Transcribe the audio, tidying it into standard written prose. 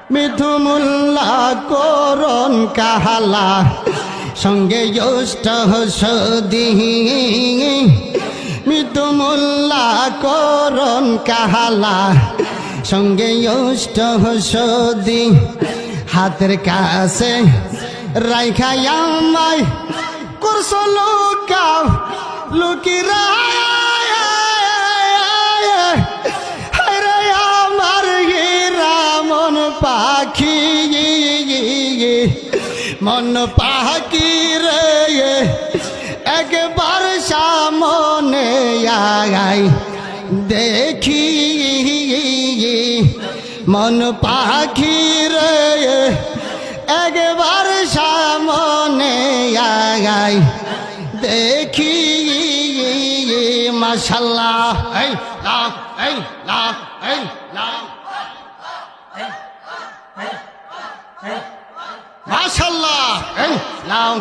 মিথুমুল্লা করণ কাহালা সঙ্গে জ্যৈষ্ঠ সদি মিথুমুল্লা করণ কাহালা সঙ্গে জ্যৈষ্ঠ সদি হাতের কাছে রাইখাই আমায় করছ লুকাও লুকিরা আমার হীরা মন পাখি মন পাখি রে একবার সামনে আগাই দেখি মন পাখি রে একবার সামনে আগাই দেখি মাশাআল্লাহ এই লাও এই লাও এই লাও মাশাআল্লাহ এই লাও